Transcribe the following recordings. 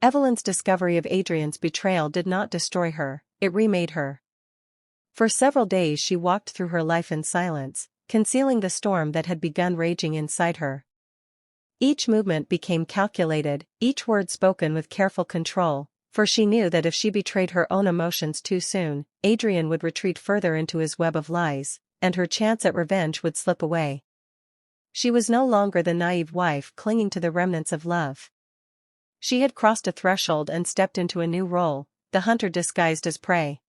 Evelyn's discovery of Adrian's betrayal did not destroy her, it remade her. For several days she walked through her life in silence, concealing the storm that had begun raging inside her. Each movement became calculated, each word spoken with careful control, for she knew that if she betrayed her own emotions too soon, Adrian would retreat further into his web of lies, and her chance at revenge would slip away. She was no longer the naive wife clinging to the remnants of love. She had crossed a threshold and stepped into a new role, the hunter disguised as prey.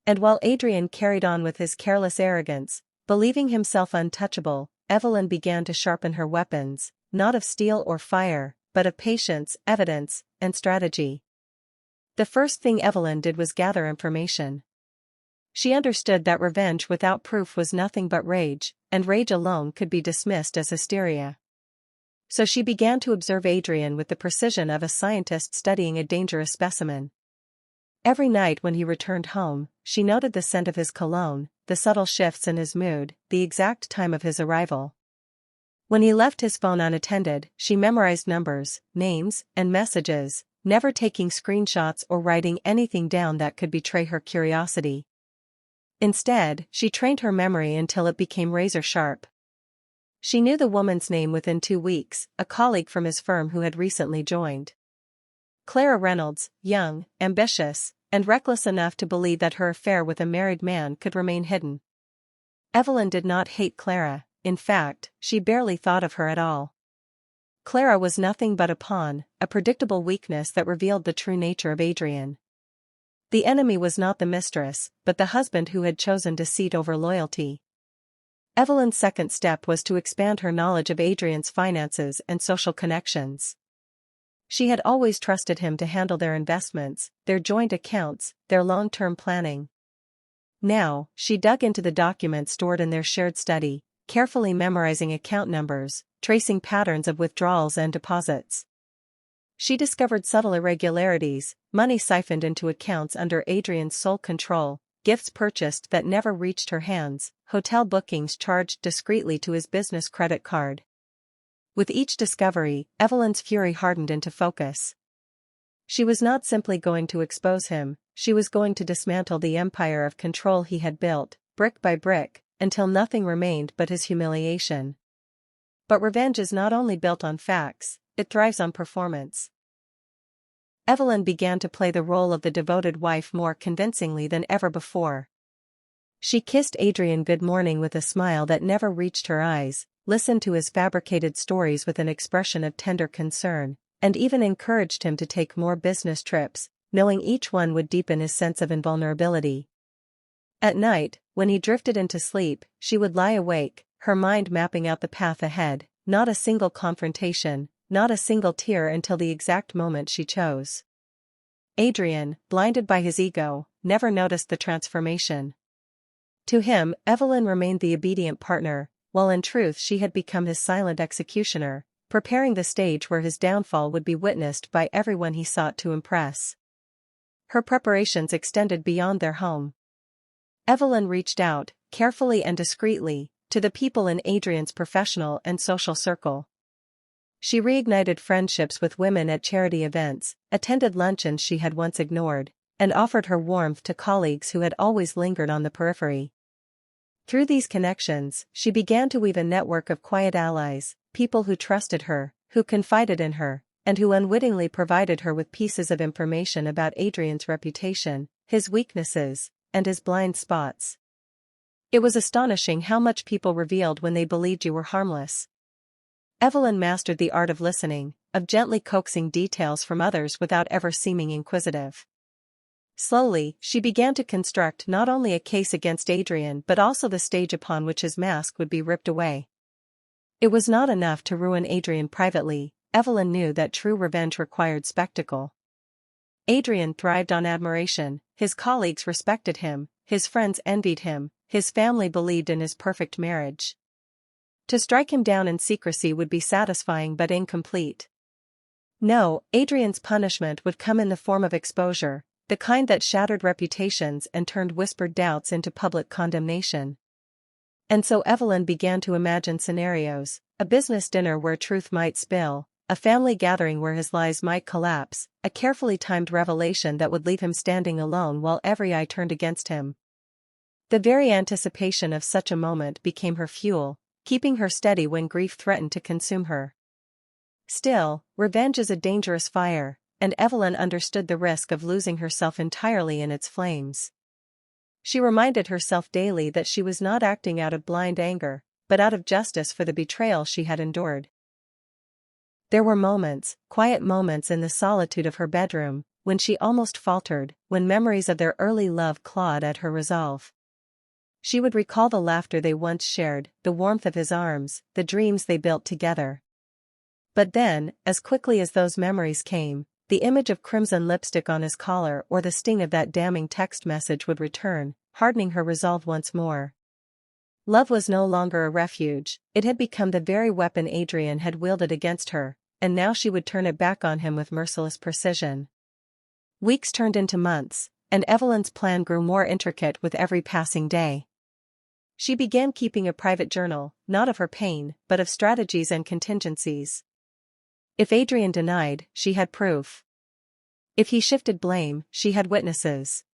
And while Adrian carried on with his careless arrogance, believing himself untouchable, Evelyn began to sharpen her weapons, not of steel or fire, but of patience, evidence, and strategy. The first thing Evelyn did was gather information. She understood that revenge without proof was nothing but rage, and rage alone could be dismissed as hysteria. So she began to observe Adrian with the precision of a scientist studying a dangerous specimen. Every night when he returned home, she noted the scent of his cologne, the subtle shifts in his mood, the exact time of his arrival. When he left his phone unattended, she memorized numbers, names, and messages, never taking screenshots or writing anything down that could betray her curiosity. Instead, she trained her memory until it became razor-sharp. She knew the woman's name within 2 weeks, a colleague from his firm who had recently joined. Clara Reynolds, young, ambitious, and reckless enough to believe that her affair with a married man could remain hidden. Evelyn did not hate Clara. In fact, she barely thought of her at all. Clara was nothing but a pawn, a predictable weakness that revealed the true nature of Adrian. The enemy was not the mistress, but the husband who had chosen deceit over loyalty. Evelyn's second step was to expand her knowledge of Adrian's finances and social connections. She had always trusted him to handle their investments, their joint accounts, their long-term planning. Now, she dug into the documents stored in their shared study, carefully memorizing account numbers, tracing patterns of withdrawals and deposits. She discovered subtle irregularities, money siphoned into accounts under Adrian's sole control, gifts purchased that never reached her hands, hotel bookings charged discreetly to his business credit card. With each discovery, Evelyn's fury hardened into focus. She was not simply going to expose him, she was going to dismantle the empire of control he had built, brick by brick, until nothing remained but his humiliation. But revenge is not only built on facts, it thrives on performance. Evelyn began to play the role of the devoted wife more convincingly than ever before. She kissed Adrian good morning with a smile that never reached her eyes, listened to his fabricated stories with an expression of tender concern, and even encouraged him to take more business trips, knowing each one would deepen his sense of invulnerability. At night, when he drifted into sleep, she would lie awake, her mind mapping out the path ahead, not a single confrontation, not a single tear until the exact moment she chose. Adrian, blinded by his ego, never noticed the transformation. To him, Evelyn remained the obedient partner, while in truth she had become his silent executioner, preparing the stage where his downfall would be witnessed by everyone he sought to impress. Her preparations extended beyond their home. Evelyn reached out, carefully and discreetly, to the people in Adrian's professional and social circle. She reignited friendships with women at charity events, attended luncheons she had once ignored, and offered her warmth to colleagues who had always lingered on the periphery. Through these connections, she began to weave a network of quiet allies, people who trusted her, who confided in her, and who unwittingly provided her with pieces of information about Adrian's reputation, his weaknesses, and his blind spots. It was astonishing how much people revealed when they believed you were harmless. Evelyn mastered the art of listening, of gently coaxing details from others without ever seeming inquisitive. Slowly, she began to construct not only a case against Adrian but also the stage upon which his mask would be ripped away. It was not enough to ruin Adrian privately, Evelyn knew that true revenge required spectacle. Adrian thrived on admiration, his colleagues respected him, his friends envied him, his family believed in his perfect marriage. To strike him down in secrecy would be satisfying but incomplete. No, Adrian's punishment would come in the form of exposure, the kind that shattered reputations and turned whispered doubts into public condemnation. And so Evelyn began to imagine scenarios, a business dinner where truth might spill, a family gathering where his lies might collapse, a carefully timed revelation that would leave him standing alone while every eye turned against him. The very anticipation of such a moment became her fuel, keeping her steady when grief threatened to consume her. Still, revenge is a dangerous fire, and Evelyn understood the risk of losing herself entirely in its flames. She reminded herself daily that she was not acting out of blind anger, but out of justice for the betrayal she had endured. There were moments, quiet moments in the solitude of her bedroom, when she almost faltered, when memories of their early love clawed at her resolve. She would recall the laughter they once shared, the warmth of his arms, the dreams they built together. But then, as quickly as those memories came, the image of crimson lipstick on his collar or the sting of that damning text message would return, hardening her resolve once more. Love was no longer a refuge, it had become the very weapon Adrian had wielded against her, and now she would turn it back on him with merciless precision. Weeks turned into months, and Evelyn's plan grew more intricate with every passing day. She began keeping a private journal, not of her pain, but of strategies and contingencies. If Adrian denied, she had proof. If he shifted blame, she had witnesses.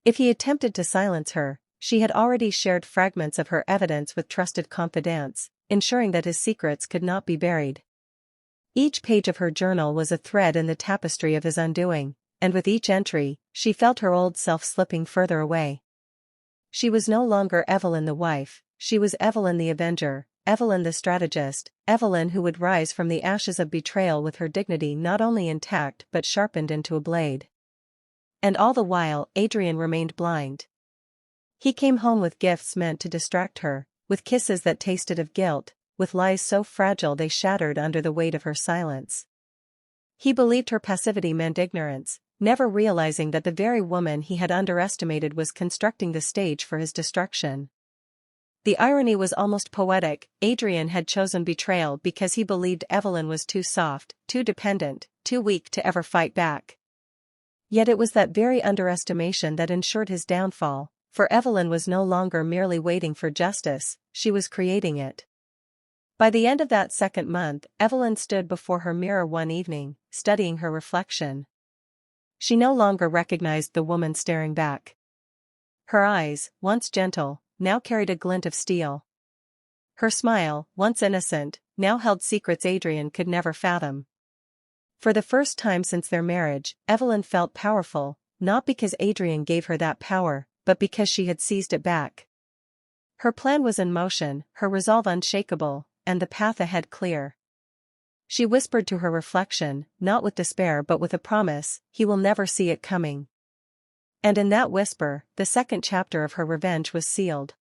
If he attempted to silence her, she had already shared fragments of her evidence with trusted confidants, ensuring that his secrets could not be buried. Each page of her journal was a thread in the tapestry of his undoing, and with each entry, she felt her old self slipping further away. She was no longer Evelyn the wife, she was Evelyn the avenger, Evelyn the strategist, Evelyn who would rise from the ashes of betrayal with her dignity not only intact but sharpened into a blade. And all the while, Adrian remained blind. He came home with gifts meant to distract her, with kisses that tasted of guilt, with lies so fragile they shattered under the weight of her silence. He believed her passivity meant ignorance, never realizing that the very woman he had underestimated was constructing the stage for his destruction. The irony was almost poetic. Adrian had chosen betrayal because he believed Evelyn was too soft, too dependent, too weak to ever fight back. Yet it was that very underestimation that ensured his downfall, for Evelyn was no longer merely waiting for justice, she was creating it. By the end of that second month, Evelyn stood before her mirror one evening, studying her reflection. She no longer recognized the woman staring back. Her eyes, once gentle, now carried a glint of steel. Her smile, once innocent, now held secrets Adrian could never fathom. For the first time since their marriage, Evelyn felt powerful, not because Adrian gave her that power, but because she had seized it back. Her plan was in motion, her resolve unshakable, and the path ahead clear. She whispered to her reflection, not with despair but with a promise, he will never see it coming. And in that whisper, the second chapter of her revenge was sealed.